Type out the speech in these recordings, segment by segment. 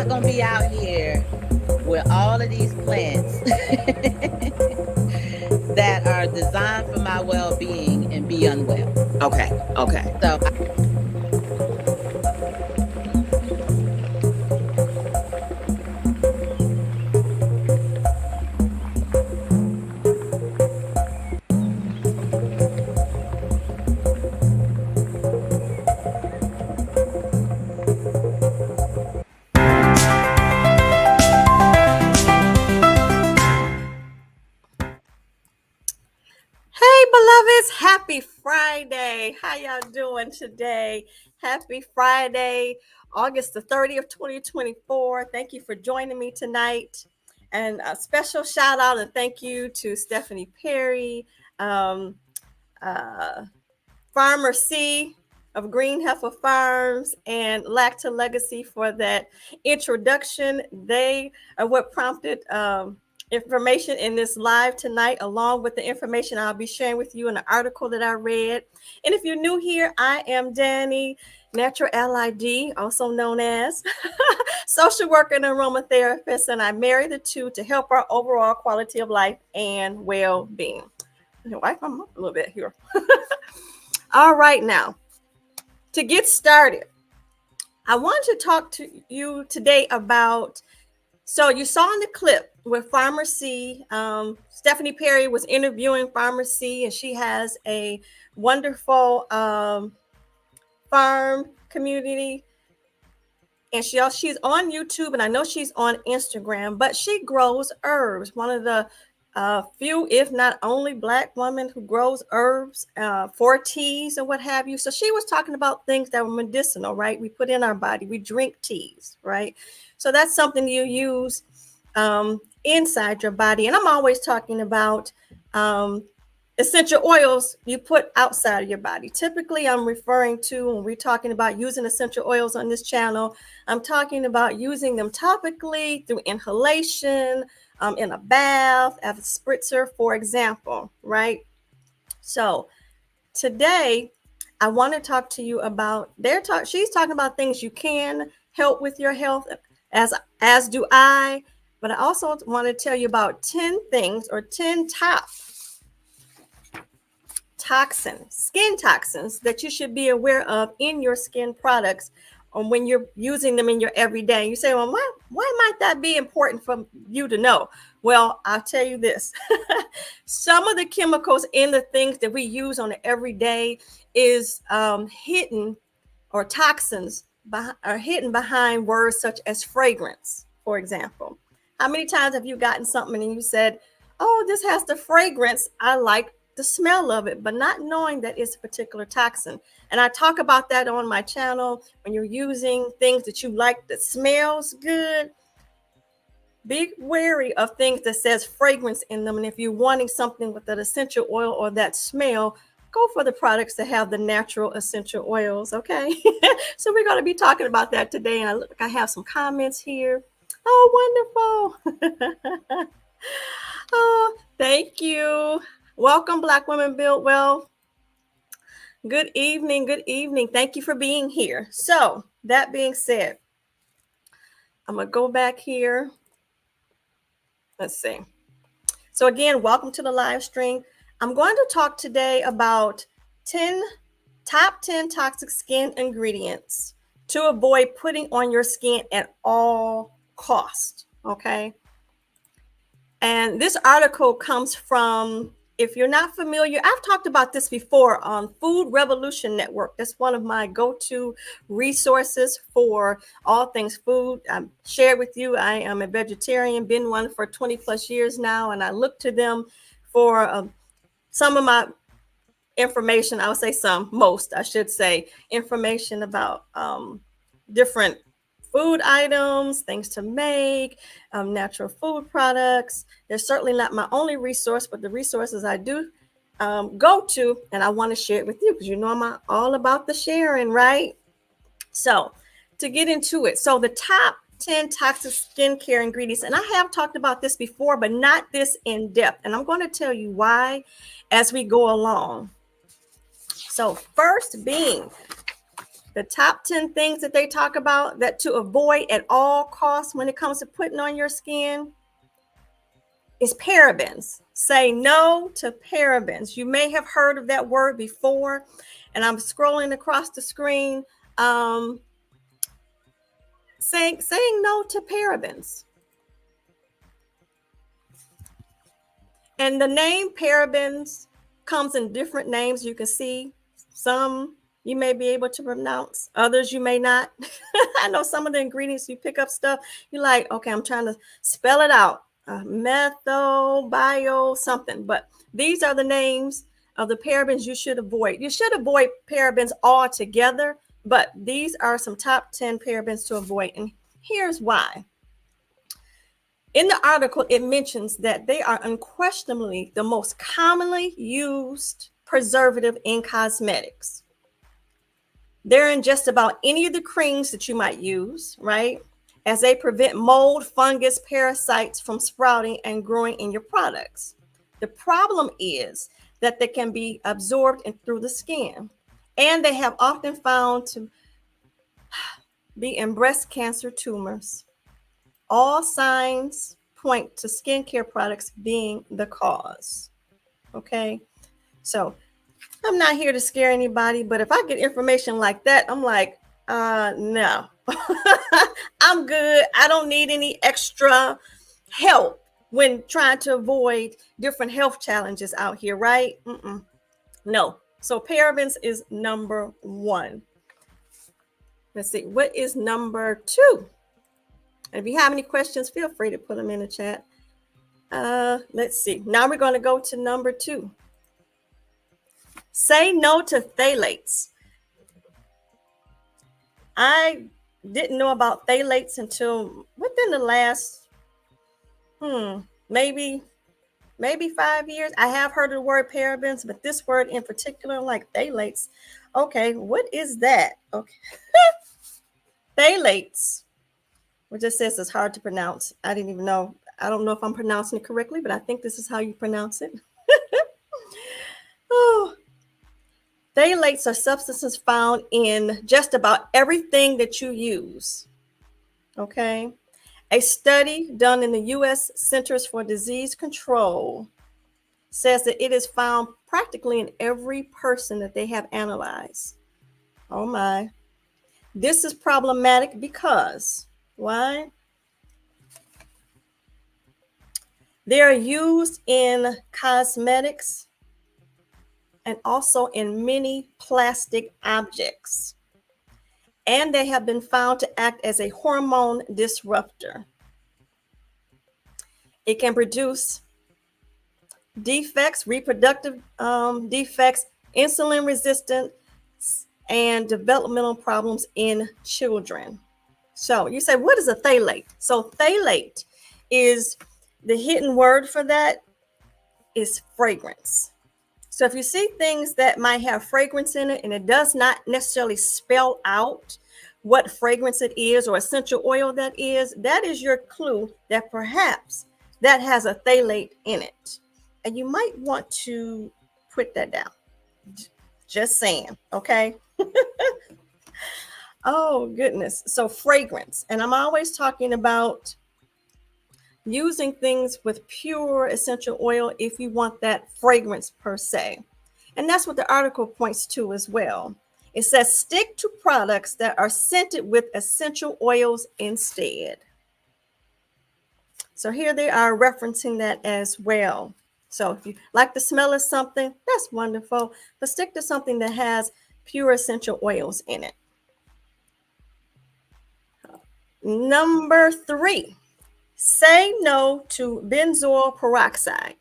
not gonna be out here with all of these plants that are designed for my well-being and be unwell. Okay. Okay. So Hey, beloveds, happy Friday. How y'all doing today? Happy Friday, August the 30th, 2024. Thank you for joining me tonight. And a special shout out and thank you to Stephanie Perry, um, uh, Farmer C of Green Heifer Farms, and Lacta Legacy for that introduction. They are what prompted information in this live tonight, along with the information I'll be sharing with you in an article that I read. And if you're new here, I am Danny, Natural LID, also known as social worker and aromatherapist, and I marry the two to help our overall quality of life and well-being. Wipe them up a little bit here. All right, now to get started, I want to talk to you today about. So you saw in the clip with Farmer C, Stephanie Perry was interviewing Farmer C, and she has a wonderful farm community. And she's on YouTube, and I know she's on Instagram, but she grows herbs. One of the few, if not only, Black woman who grows herbs for teas and what have you. So she was talking about things that were medicinal, right? We put in our body. We drink teas, right? So that's something you use inside your body. And I'm always talking about essential oils you put outside of your body. Typically, I'm referring to, when we're talking about using essential oils on this channel, I'm talking about using them topically through inhalation, in a bath, as a spritzer, for example, right? So today, I want to talk to you about she's talking about things you can help with your health, as do I. But I also want to tell you about 10 things, or 10 top skin toxins that you should be aware of in your skin products, or when you're using them in your everyday. You say, well, why might that be important for you to know? Well, I'll tell you this. Some of the chemicals in the things that we use on an everyday is hidden, or toxins are hidden behind words such as fragrance, for example. How many times have you gotten something and you said, oh, this has the fragrance, I like the smell of it, but not knowing that it's a particular toxin. And I talk about that on my channel. When you're using things that you like that smells good, be wary of things that says fragrance in them. And if you're wanting something with that essential oil or that smell, go for the products that have the natural essential oils. Okay. So we're going to be talking about that today. And I look like I have some comments here. Oh, wonderful. Oh, thank you. Welcome, Black Women Build Wealth. Good evening. Good evening. Thank you for being here. So that being said, I'm going to go back here. Let's see. So again, welcome to the live stream. I'm going to talk today about top 10 toxic skin ingredients to avoid putting on your skin at all costs. Okay. And this article comes from, if you're not familiar, I've talked about this before on Food Revolution Network. That's one of my go-to resources for all things food. I shared with you, I am a vegetarian, been one for 20 plus years now, and I look to them for some of my information. I would say most, I should say, information about different food items, things to make, natural food products. They're certainly not my only resource, but the resources I do go to, and I want to share it with you because you know I'm all about the sharing, right? So to get into it, so the top 10 toxic skincare ingredients, and I have talked about this before, but not this in depth, and I'm going to tell you why as we go along. So first being The top 10 things that they talk about that to avoid at all costs when it comes to putting on your skin is parabens. Say no to parabens. You may have heard of that word before, and I'm scrolling across the screen saying no to parabens. And the name parabens comes in different names. You can see some you may be able to pronounce, others you may not. I know some of the ingredients, you pick up stuff, you're like, okay, I'm trying to spell it out. Methyl, bio, something. But these are the names of the parabens you should avoid. You should avoid parabens altogether, but these are some top 10 parabens to avoid. And here's why. In the article, it mentions that they are unquestionably the most commonly used preservative in cosmetics. They're in just about any of the creams that you might use, right? As they prevent mold, fungus, parasites from sprouting and growing in your products. The problem is that they can be absorbed through the skin, and they have often found to be in breast cancer tumors. All signs point to skincare products being the cause. Okay, so I'm not here to scare anybody, but if I get information like that, I'm like, no, I'm good. I don't need any extra help when trying to avoid different health challenges out here, right? No. So parabens is number one. Let's see, what is number two? And if you have any questions, feel free to put them in the chat. Let's see. Now we're going to go to number two. Say no to phthalates. I didn't know about phthalates until within the last, maybe 5 years. I have heard of the word parabens, but this word in particular, like phthalates. Okay, what is that? Okay. Phthalates, which it says it's hard to pronounce. I didn't even know. I don't know if I'm pronouncing it correctly, but I think this is how you pronounce it. Oh. Phthalates are substances found in just about everything that you use. Okay. A study done in the U.S. Centers for Disease Control says that it is found practically in every person that they have analyzed. Oh my. This is problematic because, why? They are used in cosmetics and also in many plastic objects. And they have been found to act as a hormone disruptor. It can produce defects, reproductive defects, insulin resistance, and developmental problems in children. So you say, what is a phthalate? So phthalate is the hidden word for that is fragrance. So if you see things that might have fragrance in it and it does not necessarily spell out what fragrance it is or essential oil that is your clue that perhaps that has a phthalate in it. And you might want to put that down. Just saying, okay? Oh, goodness. So fragrance. And I'm always talking about using things with pure essential oil if you want that fragrance per se. And that's what the article points to as well. It says stick to products that are scented with essential oils instead. So here they are referencing that as well. So if you like the smell of something, that's wonderful. But stick to something that has pure essential oils in it. Number three. Say no to benzoyl peroxide.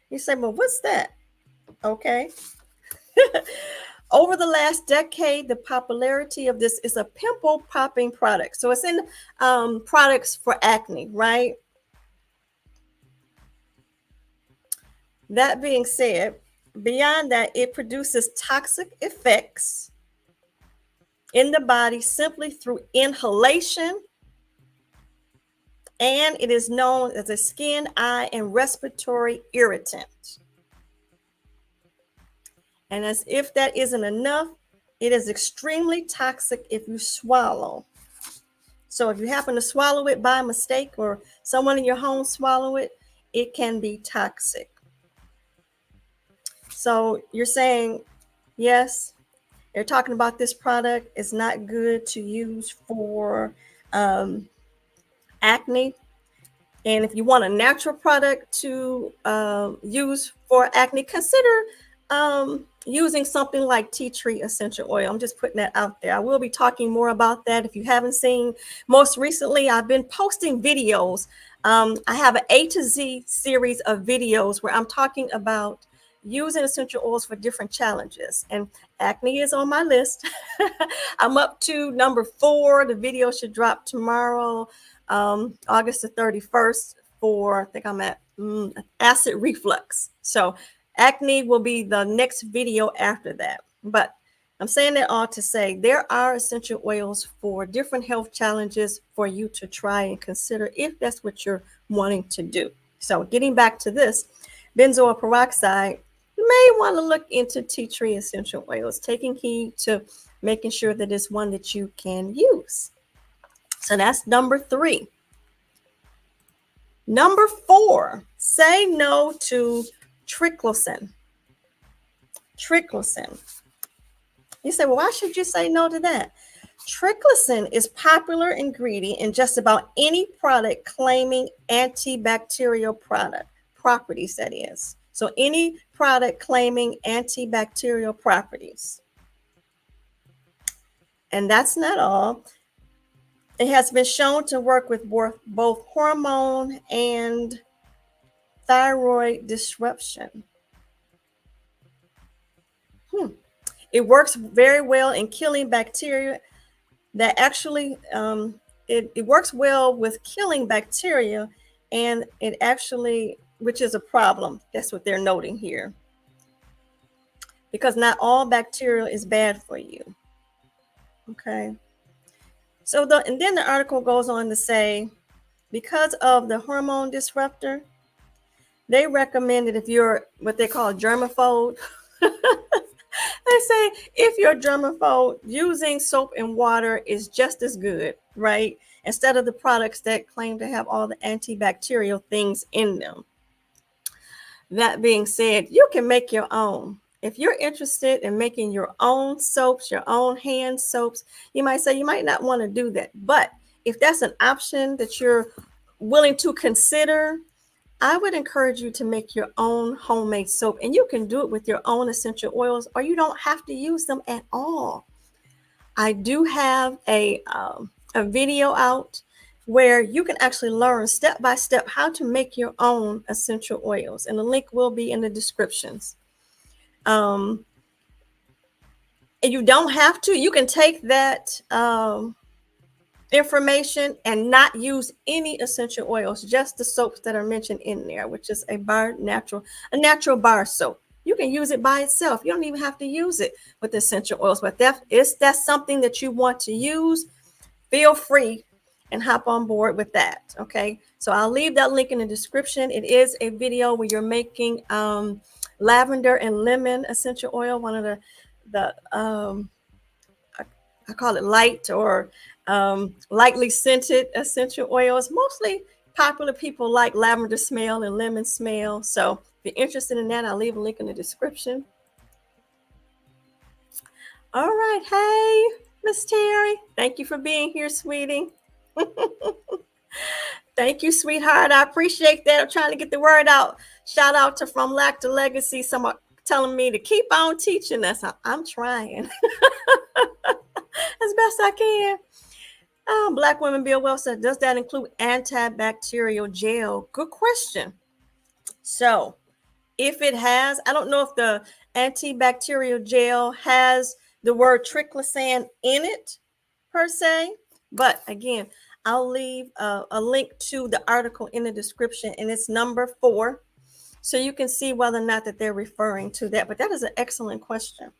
You say, well, what's that? Okay. Over the last decade, the popularity of this is a pimple popping product. So it's in products for acne, right? That being said, beyond that, it produces toxic effects in the body simply through inhalation. And it is known as a skin, eye, and respiratory irritant. And as if that isn't enough, It is extremely toxic if you swallow. So if you happen to swallow it by mistake or someone in your home swallow it, it can be toxic. So you're saying, yes, they're talking about this product is not good to use for acne. And if you want a natural product to use for acne, consider using something like tea tree essential oil. I'm just putting that out there. I will be talking more about that. If you haven't seen, most recently, I've been posting videos. I have an A to Z series of videos where I'm talking about using essential oils for different challenges. And acne is on my list. I'm up to number 4. The video should drop tomorrow, August the 31st, for, I think I'm at acid reflux. So acne will be the next video after that. But I'm saying that all to say there are essential oils for different health challenges for you to try and consider if that's what you're wanting to do. So getting back to this, benzoyl peroxide, you may want to look into tea tree essential oils, taking heed to making sure that it's one that you can use. So that's number 3. Number 4, say no to triclosan. Triclosan. You say, well, why should you say no to that? Triclosan is popular ingredient in just about any product claiming antibacterial properties, that is. So any product claiming antibacterial properties. And that's not all. It has been shown to work with both hormone and thyroid disruption. It works very well in killing bacteria that actually, it works well with killing bacteria, and it actually, which is a problem. That's what they're noting here. Because not all bacteria is bad for you. Okay. So and then the article goes on to say, because of the hormone disruptor, they recommend that if you're what they call germaphobe, they say if you're germaphobe, using soap and water is just as good, right? Instead of the products that claim to have all the antibacterial things in them. That being said, you can make your own. If you're interested in making your own soaps, your own hand soaps, you might say you might not want to do that. But if that's an option that you're willing to consider, I would encourage you to make your own homemade soap. And you can do it with your own essential oils, or you don't have to use them at all. I do have a video out where you can actually learn step by step how to make your own essential oils. And the link will be in the descriptions. And you don't have to. You can take that information and not use any essential oils, just the soaps that are mentioned in there, which is a natural bar soap. You can use it by itself. You don't even have to use it with essential oils. But that's something that you want to use, feel free and hop on board with that. Okay. So I'll leave that link in the description. It is a video where you're making lavender and lemon essential oil, one of the I call it light or lightly scented essential oils. Mostly popular people like lavender smell and lemon smell. So if you're interested in that, I'll leave a link in the description. All right. Hey, Miss Terry. Thank you for being here, sweetie. Thank you, sweetheart. I appreciate that. I'm trying to get the word out. Shout out to From Lack to Legacy. Someone telling me to keep on teaching us. I'm trying as best I can. Black Women Build Wealth said, does that include antibacterial gel? Good question. So if it has, I don't know if the antibacterial gel has the word triclosan in it per se, but again, I'll leave a link to the article in the description, and it's number 4. So you can see whether or not that they're referring to that. But that is an excellent question.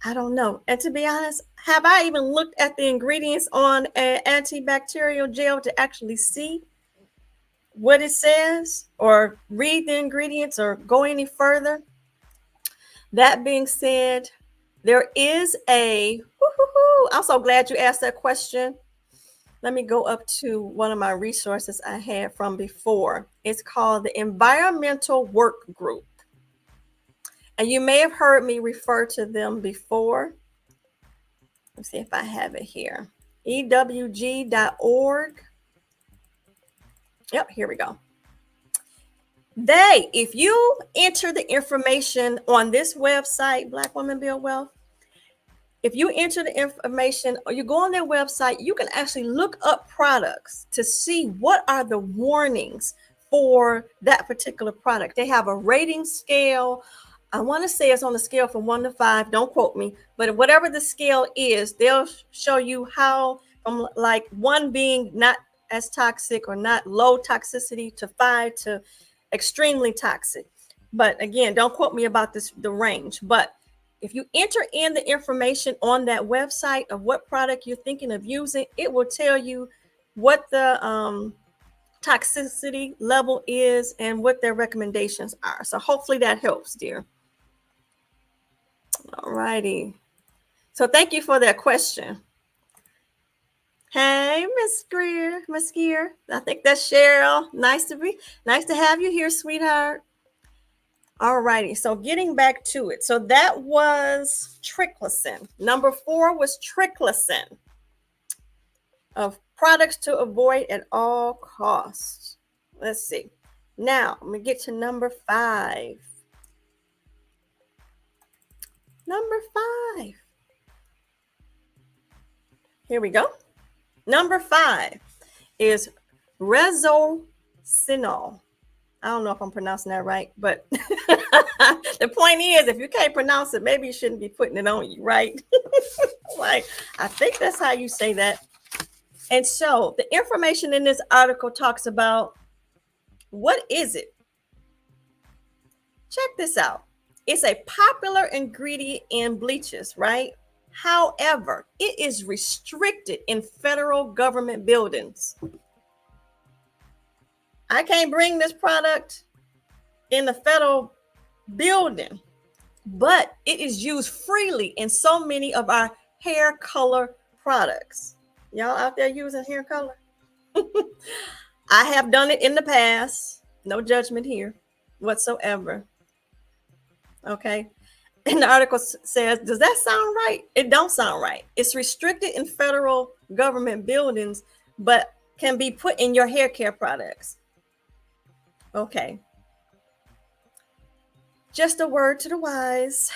I don't know. And to be honest, have I even looked at the ingredients on an antibacterial gel to actually see what it says or read the ingredients or go any further? That being said, There is I'm so glad you asked that question. Let me go up to one of my resources I had from before. It's called the Environmental Work Group. And you may have heard me refer to them before. Let's see if I have it here. EWG.org. Yep, here we go. If you enter the information on this website, Black Women Build Wealth, if you enter the information or you go on their website, you can actually look up products to see what are the warnings for that particular product. They have a rating scale. I want to say it's on a scale from 1 to 5. Don't quote me, but whatever the scale is, they'll show you how from like 1 being not as toxic or not low toxicity to 5 to extremely toxic. But again, don't quote me about the range. But if you enter in the information on that website of what product you're thinking of using, it will tell you what the toxicity level is and what their recommendations are. So hopefully that helps, dear. All righty. So thank you for that question. Hey, Miss Gear. I think that's Cheryl. Nice to have you here, sweetheart. All righty. So getting back to it. So that was triclosan. Number 4 was triclosan of products to avoid at all costs. Let's see. Now, I'm going to get to number 5. Number 5. Here we go. Number 5 is resorcinol. I don't know if I'm pronouncing that right, but the point is, if you can't pronounce it, maybe you shouldn't be putting it on you, right? Like, I think that's how you say that. And so the information in this article talks about what is it? Check this out. It's a popular ingredient in bleaches, right? However, it is restricted in federal government buildings. I can't bring this product in the federal building, but it is used freely in so many of our hair color products. Y'all out there using hair color? I have done it in the past. No judgment here whatsoever. Okay. And the article says, does that sound right? It don't sound right. It's restricted in federal government buildings, but can be put in your hair care products. Okay. Just a word to the wise.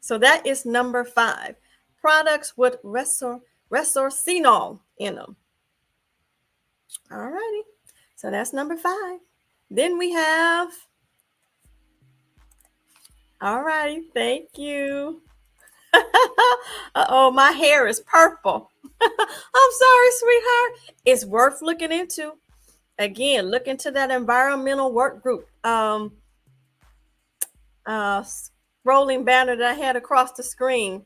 So that is number 5. Products with resorcinol in them. All righty. So that's number 5. Then we have, all righty, thank you. Uh-oh, my hair is purple. I'm sorry, sweetheart. It's worth looking into. Again, look into that environmental work group scrolling banner that I had across the screen.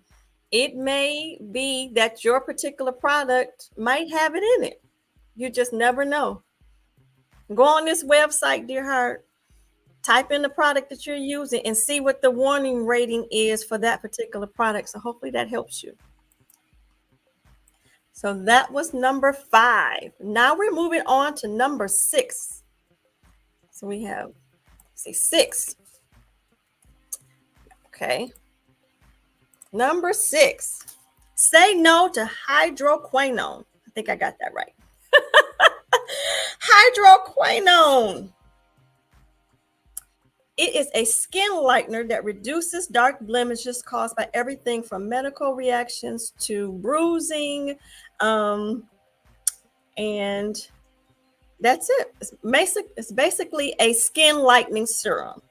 It may be that your particular product might have it in it. You just never know. Go on this website, dear heart, type in the product that you're using and see what the warning rating is for that particular product. So hopefully that helps you. So that was number 5. Now we're moving on to number 6. So we have, say 6. Okay. Number 6. Say no to hydroquinone. I think I got that right. Hydroquinone. It is a skin lightener that reduces dark blemishes caused by everything from medical reactions to bruising. And that's it. It's basically a skin lightening serum.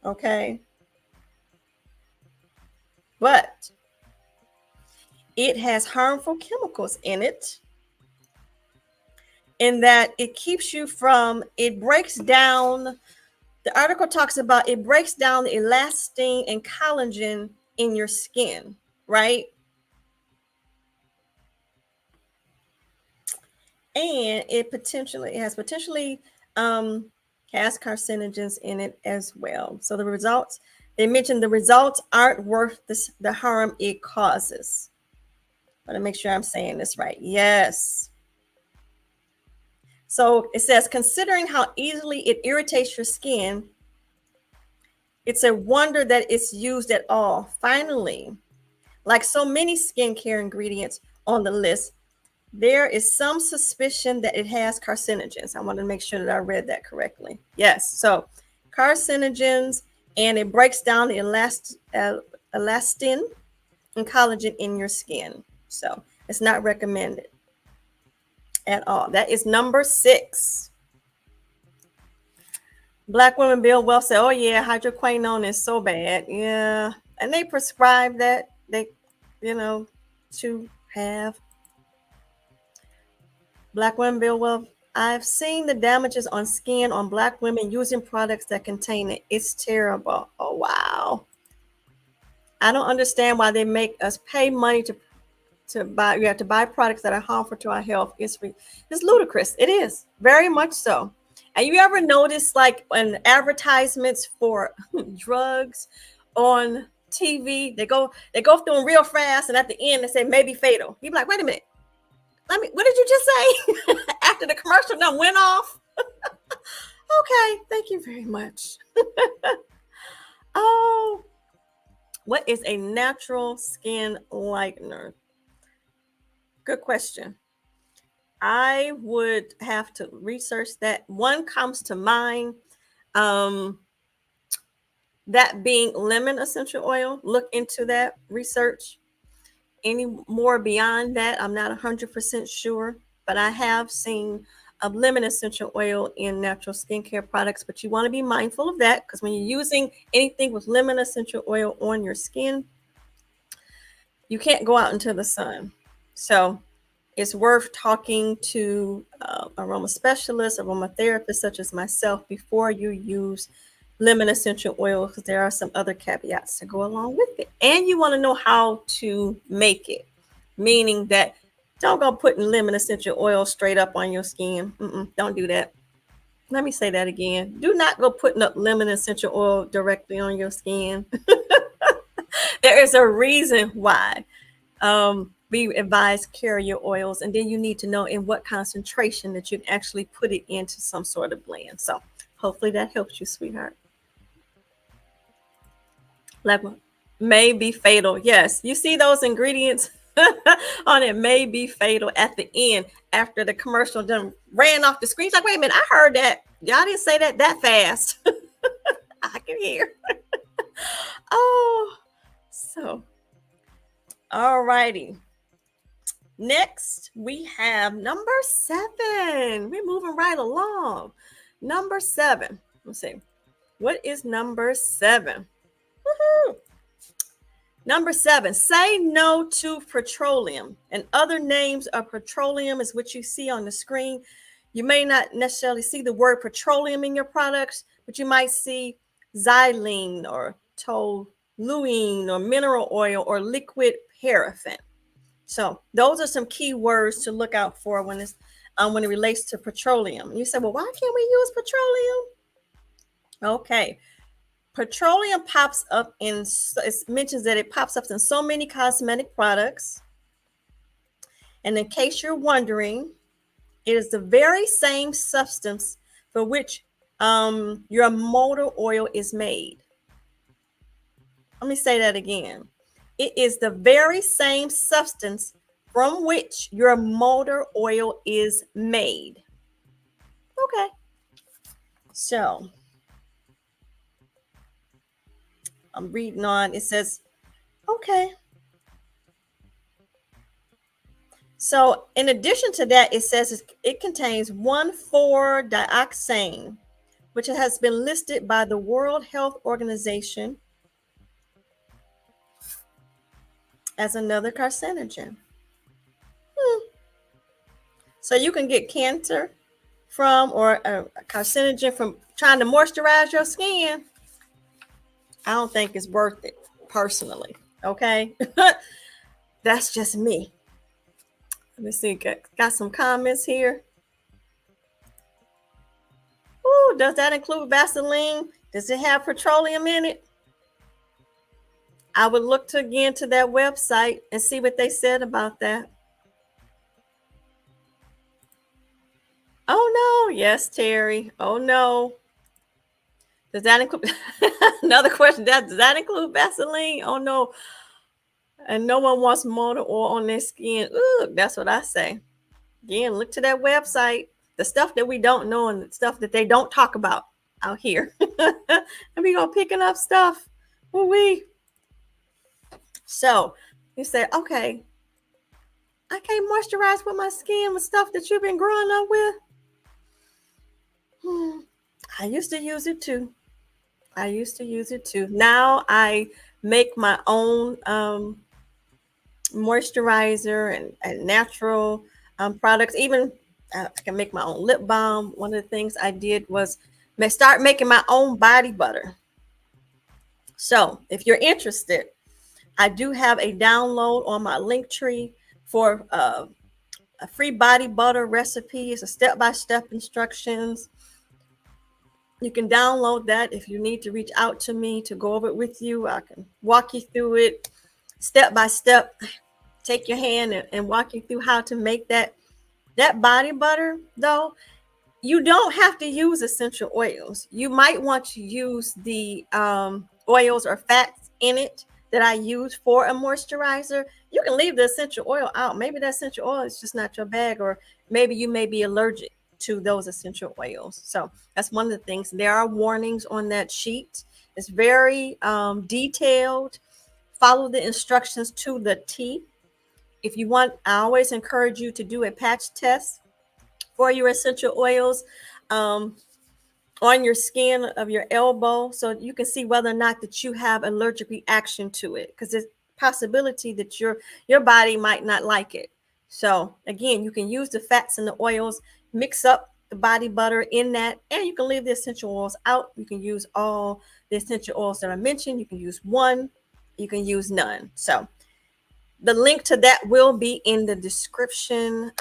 Okay. But it has harmful chemicals in it, in that it keeps you from, it breaks down, the article talks about it breaks down the elastin and collagen in your skin, right? And it has potentially has carcinogens in it as well. So the results They mentioned the results aren't worth the harm it causes. I want to make sure I'm saying this right. Yes. So it says, considering how easily it irritates your skin, it's a wonder that it's used at all. Finally, like so many skincare ingredients on the list, there is some suspicion that it has carcinogens. I want to make sure that I read that correctly. Yes. So carcinogens, and it breaks down the elastin and collagen in your skin. So it's not recommended at all. That is number 6. Black Women Build Wealth said, oh yeah, hydroquinone is so bad. Yeah. And they prescribe that, to have. Black Women Build Wealth. I've seen the damages on skin on Black women using products that contain it. It's terrible. Oh, wow. I don't understand why they make us pay money to buy. You have to buy products that are harmful to our health. It's ludicrous. It is very much so. And you ever notice, like, when advertisements for drugs on TV, they go through them real fast, and at the end they say maybe fatal. You be like, wait a minute, what did you just say? After the commercial done went off. Okay, thank you very much. Oh, what is a natural skin lightener? Good question. I would have to research that. One comes to mind, that being lemon essential oil. Look into that, research. Any more beyond that, I'm not 100% sure, but I have seen a lemon essential oil in natural skincare products. But you want to be mindful of that, because when you're using anything with lemon essential oil on your skin, you can't go out into the sun. So it's worth talking to aroma specialists, aromatherapists such as myself before you use lemon essential oil, because there are some other caveats to go along with it. And you want to know how to make it, meaning that don't go putting lemon essential oil straight up on your skin. Don't do that. Let me say that again. Do not go putting up lemon essential oil directly on your skin. There is a reason why. We advise carrier oils, and then you need to know in what concentration that you can actually put it into some sort of blend. So hopefully that helps you, sweetheart. Like, may be fatal. Yes, you see those ingredients on it, may be fatal at the end after the commercial done ran off the screen. It's like, wait a minute, I heard that. Y'all didn't say that fast. I can hear. Oh, so all righty. Next, we have number 7. We're moving right along. Number 7. Let's see. What is number 7? Woohoo! Number 7, say no to petroleum. And other names of petroleum is what you see on the screen. You may not necessarily see the word petroleum in your products, but you might see xylene or toluene or mineral oil or liquid paraffin. So those are some key words to look out for when it relates to petroleum. You say, well, why can't we use petroleum? Okay. Petroleum pops up it mentions that it pops up in so many cosmetic products. And in case you're wondering, it is the very same substance for which your motor oil is made. Let me say that again. It is the very same substance from which your motor oil is made. Okay. So I'm reading on. It says, okay. So in addition to that, it says it contains 1,4-dioxane, which has been listed by the World Health Organization as another carcinogen. So you can get cancer from, or a carcinogen from, trying to moisturize your skin. I don't think it's worth it, personally. Okay. That's just me. Let me see. Got some comments here. Ooh, does that include Vaseline? Does it have petroleum in it? I would look to again to that website and see what they said about that. Oh no, yes, Terry. Oh no. Does that include another question? Does that include Vaseline? Oh no. And no one wants motor oil on their skin. Ooh, that's what I say. Again, look to that website. The stuff that we don't know and the stuff that they don't talk about out here. And we go picking up stuff. Ooh-wee. So you say, okay, I can't moisturize with my skin with stuff that you've been growing up with. I used to use it too. Now I make my own moisturizer and natural products. Even I can make my own lip balm. One of the things I did was start making my own body butter. So if you're interested, I do have a download on my link tree for a free body butter recipe. It's a step-by-step instructions. You can download that. If you need to reach out to me to go over it with you, I can walk you through it step by step. Take your hand and walk you through how to make that body butter. Though you don't have to use essential oils. You might want to use the oils or fats in it that I use for a moisturizer. You can leave the essential oil out. Maybe that essential oil is just not your bag, or maybe you may be allergic to those essential oils. So that's one of the things. There are warnings on that sheet. It's very detailed. Follow the instructions to the T. If you want, I always encourage you to do a patch test for your essential oils on your skin of your elbow, so you can see whether or not that you have allergic reaction to it, because there's a possibility that your body might not like it. So again, you can use the fats and the oils, mix up the body butter in that, and you can leave the essential oils out. You can use all the essential oils that I mentioned. You can use one, you can use none. So the link to that will be in the description.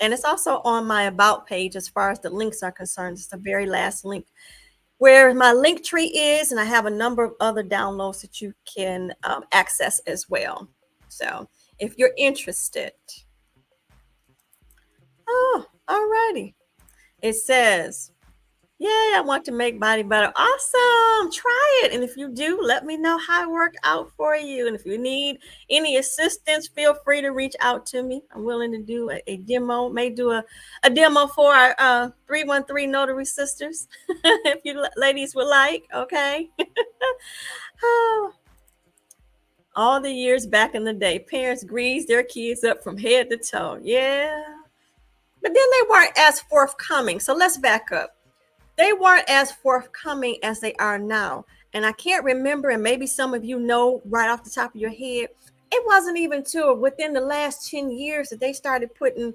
And it's also on my about page as far as the links are concerned. It's the very last link where my link tree is. And I have a number of other downloads that you can access as well. So if you're interested. Oh, all righty. It says, yeah, I want to make body butter. Awesome. Try it. And if you do, let me know how it worked out for you. And if you need any assistance, feel free to reach out to me. I'm willing to do a demo, may do a demo for our 313 Notary Sisters, if you ladies would like. Okay. Oh, all the years back in the day, parents greased their kids up from head to toe. Yeah. But then they weren't as forthcoming. So let's back up. They weren't as forthcoming as they are now. And I can't remember, and maybe some of you know right off the top of your head, it wasn't even till within the last 10 years that they started putting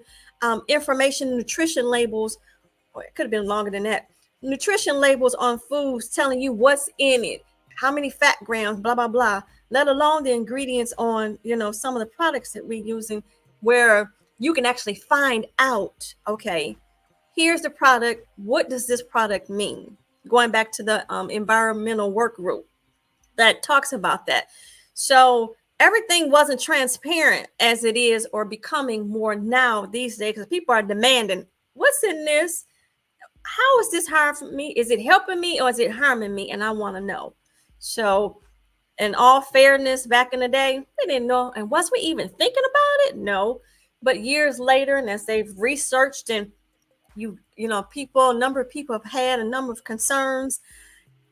information, nutrition labels, or it could have been longer than that, nutrition labels on foods telling you what's in it, how many fat grams, blah, blah, blah, let alone the ingredients on, some of the products that we're using, where you can actually find out, okay, here's the product. What does this product mean? Going back to the environmental work group that talks about that. So everything wasn't transparent as it is, or becoming more now these days, because people are demanding, what's in this? How is this harming me? Is it helping me or is it harming me? And I want to know. So in all fairness, back in the day, we didn't know. And was we even thinking about it? No. But years later, and as they've researched and a number of people have had a number of concerns,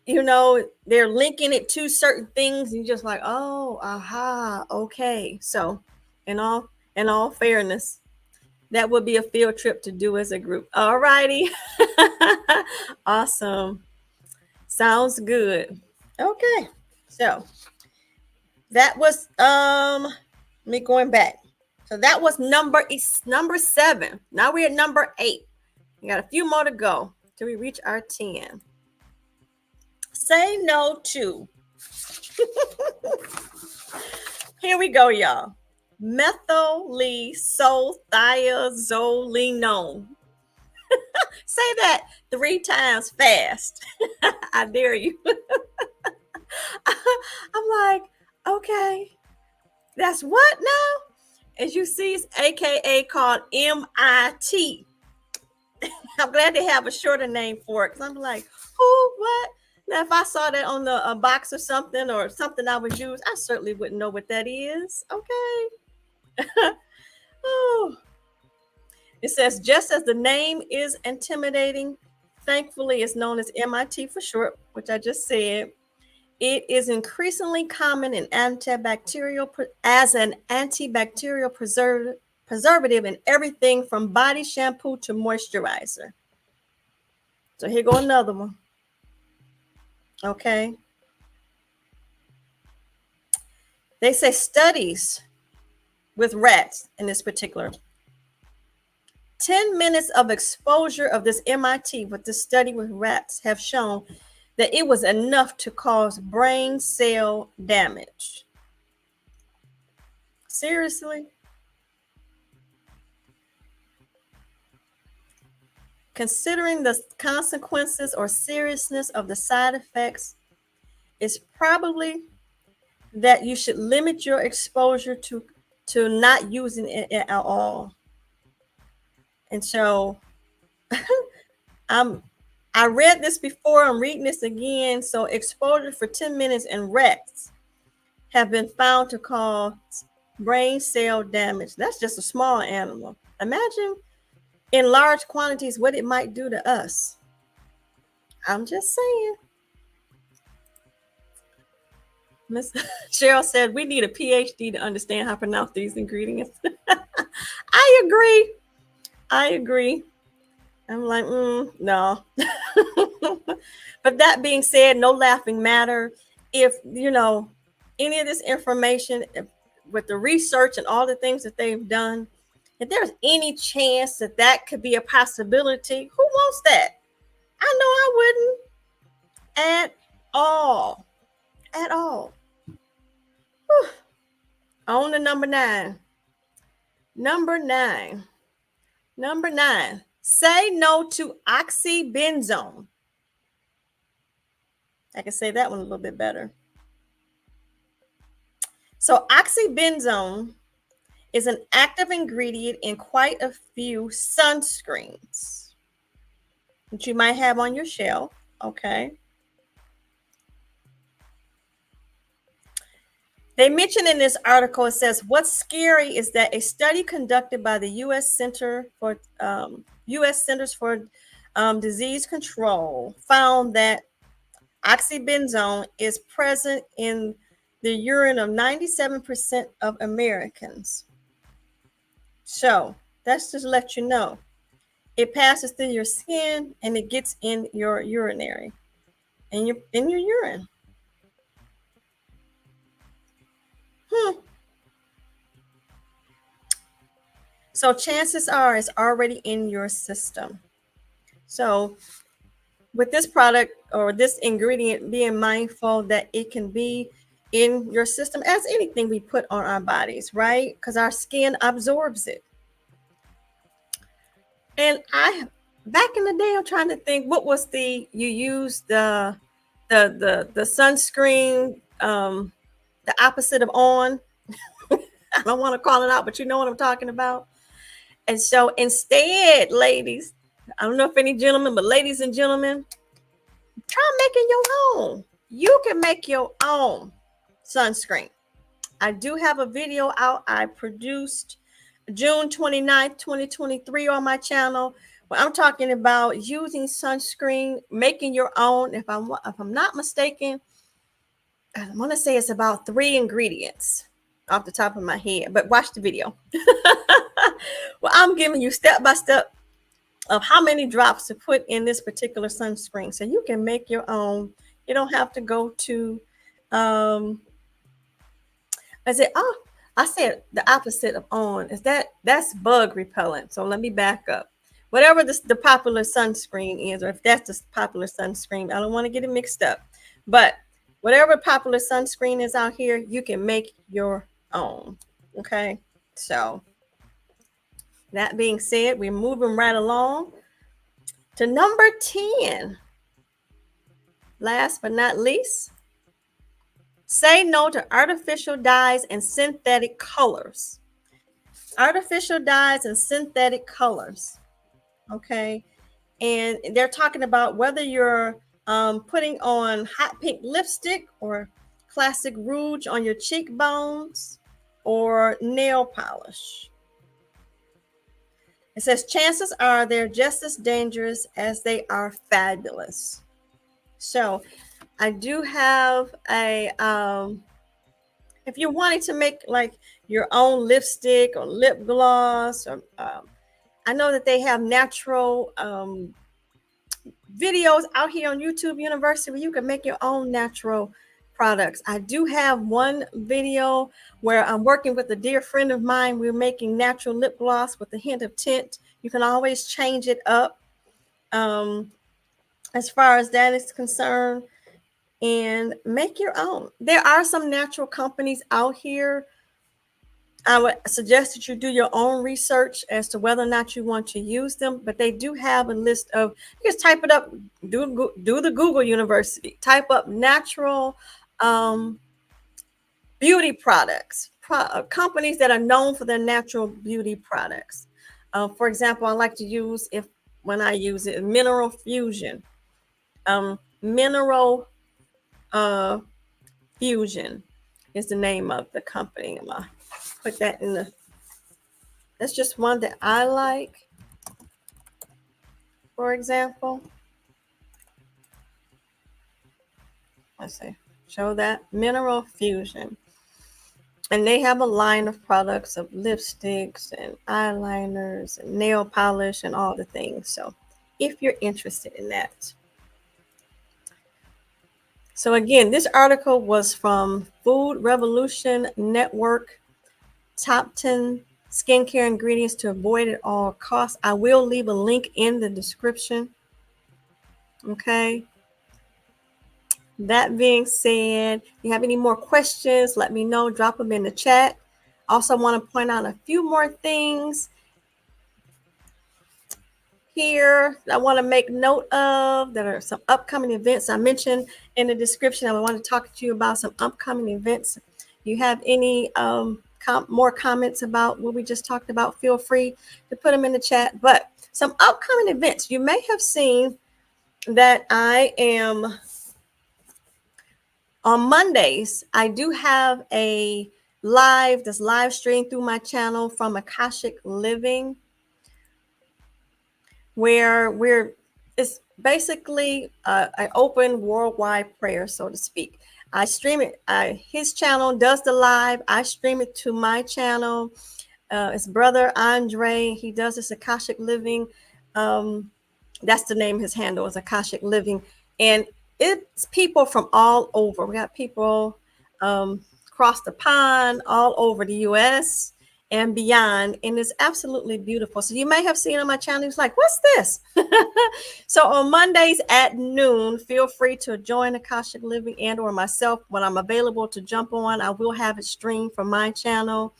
they're linking it to certain things, and you're just like, oh, aha, okay. So in all fairness, that would be a field trip to do as a group. All righty. Awesome. Sounds good. Okay. So that was me going back. So that was number 7. Now we're at number 8. We got a few more to go till we reach our 10. Say no to. Here we go, y'all. Methylsulfathiazolinone. Say that 3 times fast. I dare you. I'm like, Okay. That's what now? As you see, it's AKA called MIT. I'm glad they have a shorter name for it because I'm like, who, what? Now, if I saw that on the a box or something I would use, I certainly wouldn't know what that is. Okay. Oh, it says just as the name is intimidating, thankfully it's known as MIT for short, which I just said. It is increasingly common in as an antibacterial preservative in everything from body shampoo to moisturizer. So here go another one. Okay. They say studies with rats in this particular 10 minutes of exposure of this MIT with the study with rats have shown that it was enough to cause brain cell damage. Seriously? Considering the consequences or seriousness of the side effects, it's probably that you should limit your exposure to not using it at all. And so I read this before, I'm reading this again. So exposure for 10 minutes in rats have been found to cause brain cell damage. That's just a small animal. Imagine in large quantities what it might do to us. I'm just saying. Miss Cheryl said we need a PhD to understand how to pronounce these ingredients. I agree. I agree. I'm like, no. But that being said, no laughing matter. If any of this information with the research and all the things that they've done, if there's any chance that that could be a possibility, who wants that? I know I wouldn't at all. At all. Whew. On to number 9. Number 9. Say no to oxybenzone. I can say that one a little bit better. So oxybenzone is an active ingredient in quite a few sunscreens that you might have on your shelf. Okay. They mention in this article, it says, what's scary is that a study conducted by the U.S. Centers for Disease Control found that oxybenzone is present in the urine of 97% of Americans. So that's just to let you know. It passes through your skin and it gets in your urinary, in your urine. So chances are it's already in your system. So with this product or this ingredient, being mindful that it can be in your system as anything we put on our bodies, right? Because our skin absorbs it. And back in the day, I'm trying to think, what was you used the sunscreen, the opposite of on. I don't want to call it out, but you know what I'm talking about. And so instead, ladies, I don't know if any gentlemen, but ladies and gentlemen, try making your own. You can make your own sunscreen. I do have a video out I produced June 29th, 2023 on my channel, where I'm talking about using sunscreen, making your own. If I'm not mistaken, I want to say it's about 3 ingredients off the top of my head, but watch the video. Well, I'm giving you step by step of how many drops to put in this particular sunscreen, so you can make your own. You don't have to go to I said the opposite of on is that's bug repellent. So let me back up. Whatever the popular sunscreen is, or if that's the popular sunscreen, I don't want to get it mixed up. But whatever popular sunscreen is out here, you can make your own. Okay. So that being said, we're moving right along to number 10. Last but not least, Say no to artificial dyes and synthetic colors. Artificial dyes and synthetic colors. Okay. And they're talking about whether you're putting on hot pink lipstick or classic rouge on your cheekbones or nail polish. It says chances are they're just as dangerous as they are fabulous. So I do have a if you're wanting to make like your own lipstick or lip gloss, or I know that they have natural videos out here on YouTube University where you can make your own natural products. I do have one video where I'm working with a dear friend of mine. We're making natural lip gloss with a hint of tint. You can always change it up as far as that is concerned, and make your own. There are some natural companies out here. I would suggest that you do your own research as to whether or not you want to use them, but they do have a list of, just type it up, do the Google University, type up natural beauty products, companies that are known for their natural beauty products. For example, I like to use, when I use it, Mineral Fusion. Mineral Fusion is the name of the company. I'm gonna put that in the, that's just one that I like, for example. Let's see, show that, Mineral Fusion. And they have a line of products of lipsticks and eyeliners and nail polish and all the things. So if you're interested in that. So again, this article was from Food Revolution Network, top 10 skincare ingredients to avoid at all costs. I will leave a link in the description. Okay. That being said, if you have any more questions, let me know. Drop them in the chat. Also want to point out a few more things here I want to make note of. There are some upcoming events I mentioned in the description. I want to talk to you about some upcoming events. If you have any more comments about what we just talked about, feel free to put them in the chat. But some upcoming events, you may have seen that I am on Mondays. I do have a live stream through my channel from Akashic Living, where it's basically an open worldwide prayer, so to speak. I stream it. His channel does the live. I stream it to my channel. It's Brother Andre. He does this Akashic Living. That's the name of his handle, is Akashic Living. And it's people from all over. We got people across the pond, all over the U.S. and beyond. And it's absolutely beautiful. So you may have seen on my channel, it's like, what's this? So on Mondays at noon, feel free to join Akashic Living and or myself when I'm available to jump on. I will have it streamed from my channel.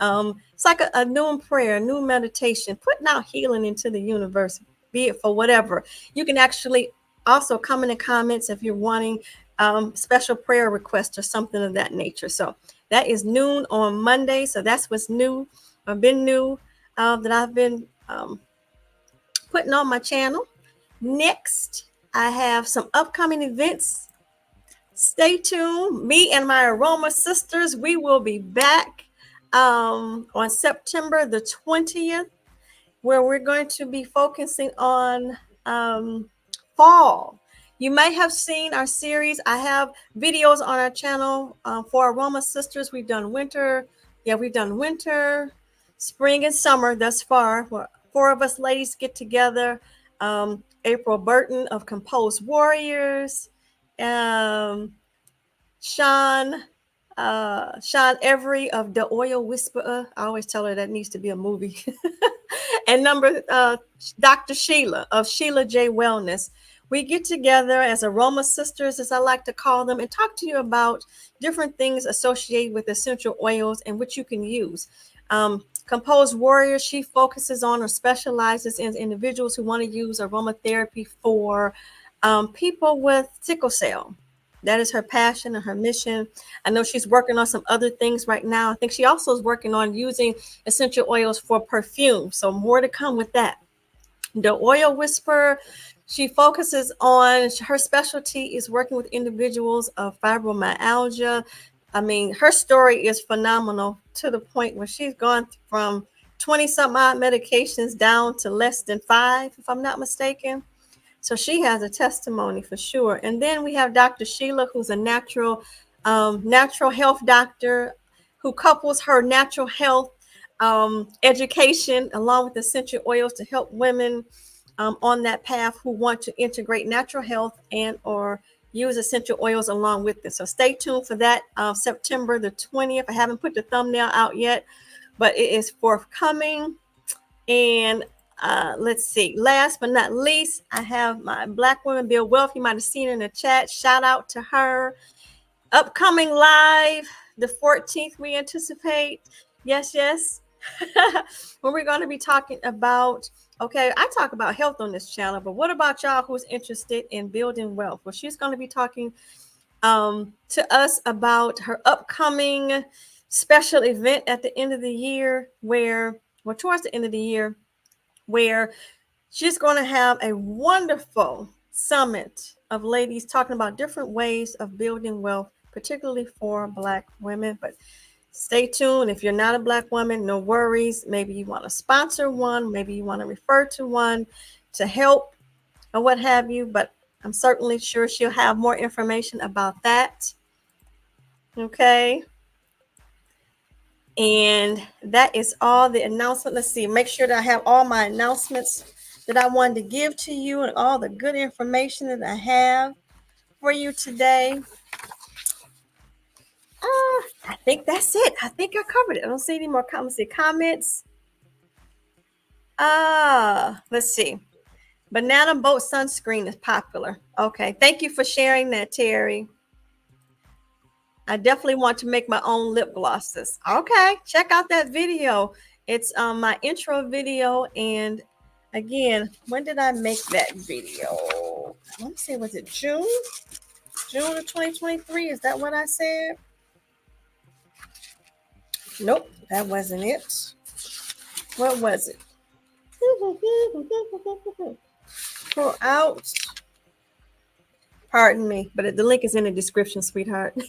It's like a noon prayer, a noon meditation, putting out healing into the universe, be it for whatever. You can actually also come in the comments if you're wanting special prayer requests or something of that nature. So that is noon on Monday. So that's what's new, or been new, that I've been putting on my channel. Next, I have some upcoming events. Stay tuned. Me and my Aroma Sisters, we will be back on September the 20th, where we're going to be focusing on fall. You may have seen our series. I have videos on our channel for Aroma Sisters. We've done winter. Yeah, we've done winter, spring, and summer thus far. Four of us ladies get together. April Burton of Composed Warriors. Sean Every of The Oil Whisperer. I always tell her that needs to be a movie. And Dr. Sheila of Sheila J Wellness. We get together as Aroma Sisters, as I like to call them, and talk to you about different things associated with essential oils and what you can use. Composed Warrior, she focuses on or specializes in individuals who want to use aromatherapy for people with sickle cell that is her passion and her mission. I know she's working on some other things right now. I think she also is working on using essential oils for perfume. So more to come with that. The Oil Whisperer, she focuses on, her specialty is working with individuals of fibromyalgia. I mean, her story is phenomenal to the point where she's gone from 20 some odd medications down to less than 5, if I'm not mistaken. So she has a testimony for sure. And then we have Dr. Sheila, who's a natural health doctor who couples her natural health education along with essential oils to help women on that path who want to integrate natural health and or use essential oils along with it. So stay tuned for that September the 20th. I haven't put the thumbnail out yet, but it is forthcoming. And let's see, last but not least, I have my Black woman Build Wealth. You might have seen her in the chat. Shout out to her. Upcoming live the 14th, we anticipate. Yes. When we're going to be talking about, okay, I talk about health on this channel, but what about y'all who's interested in building wealth? Well, she's going to be talking to us about her upcoming special event at the end of the year towards the end of the year, where she's going to have a wonderful summit of ladies talking about different ways of building wealth, particularly for Black women. But stay tuned. If you're not a Black woman, no worries. Maybe you want to sponsor one. Maybe you want to refer to one to help or what have you. But I'm certainly sure she'll have more information about that. Okay. And that is all the announcement. Let's see. Make sure that I have all my announcements that I wanted to give to you and all the good information that I have for you today. I think that's it. I think I covered it. I don't see any more comments. Let's see. Banana boat sunscreen is popular. Okay. Thank you for sharing that, Terry. I definitely want to make my own lip glosses. Okay. Check out that video. It's my intro video. And again, when did I make that video? Let me see. Was it June? June of 2023? Is that what I said? Nope, that wasn't it. What was it? Pull out. Pardon me, but the link is in the description, sweetheart. I'm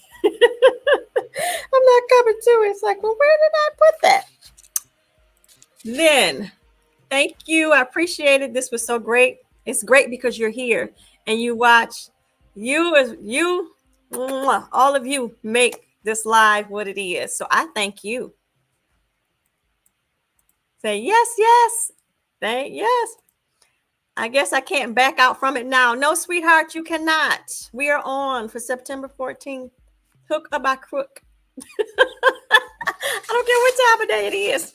not coming to it. It's like, well, where did I put that? Then, thank you. I appreciate it. This was so great. It's great because you're here and you watch. All of you make this live what it is. So I thank you. Say yes. Yes. I guess I can't back out from it now. No, sweetheart, you cannot. We are on for September 14th. Hook or by crook. I don't care what time of day it is.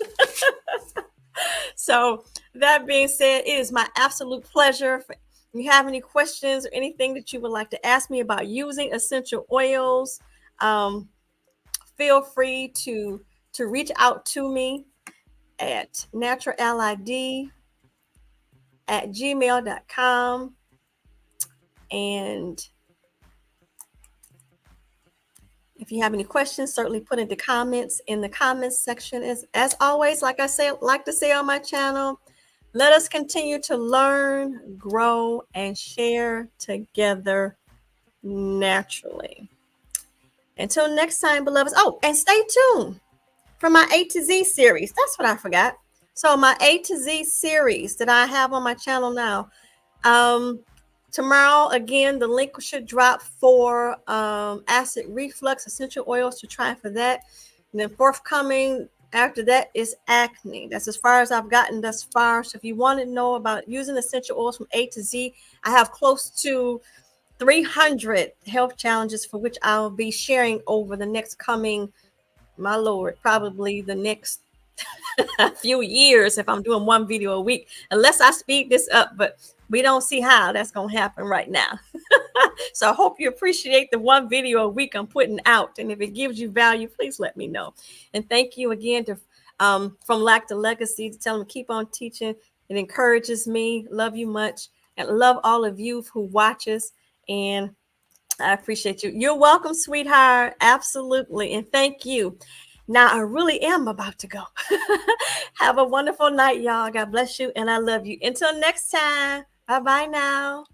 So that being said, it is my absolute pleasure. If you have any questions or anything that you would like to ask me about using essential oils, feel free to reach out to me at naturalid@gmail.com. And if you have any questions, certainly put in the comments section. As always, like to say on my channel, let us continue to learn, grow, and share together naturally. Until next time, beloveds. Oh, and stay tuned for my A to Z series. That's what I forgot. So my A to Z series that I have on my channel now. Tomorrow, again, the link should drop for acid reflux, essential oils to try for that. And then forthcoming after that is acne. That's as far as I've gotten thus far. So if you want to know about using essential oils from A to Z, I have close to 300 health challenges for which I'll be sharing over the next coming, my Lord, probably the next few years if I'm doing one video a week, unless I speed this up, but we don't see how that's going to happen right now. So I hope you appreciate the one video a week I'm putting out. And if it gives you value, please let me know. And thank you again to From Lack to Legacy, to tell them keep on teaching. It encourages me. Love you much. And love all of you who watches. And I appreciate you. You're welcome, sweetheart. Absolutely. And thank you. Now, I really am about to go. Have a wonderful night, y'all. God bless you. And I love you. Until next time. Bye bye now.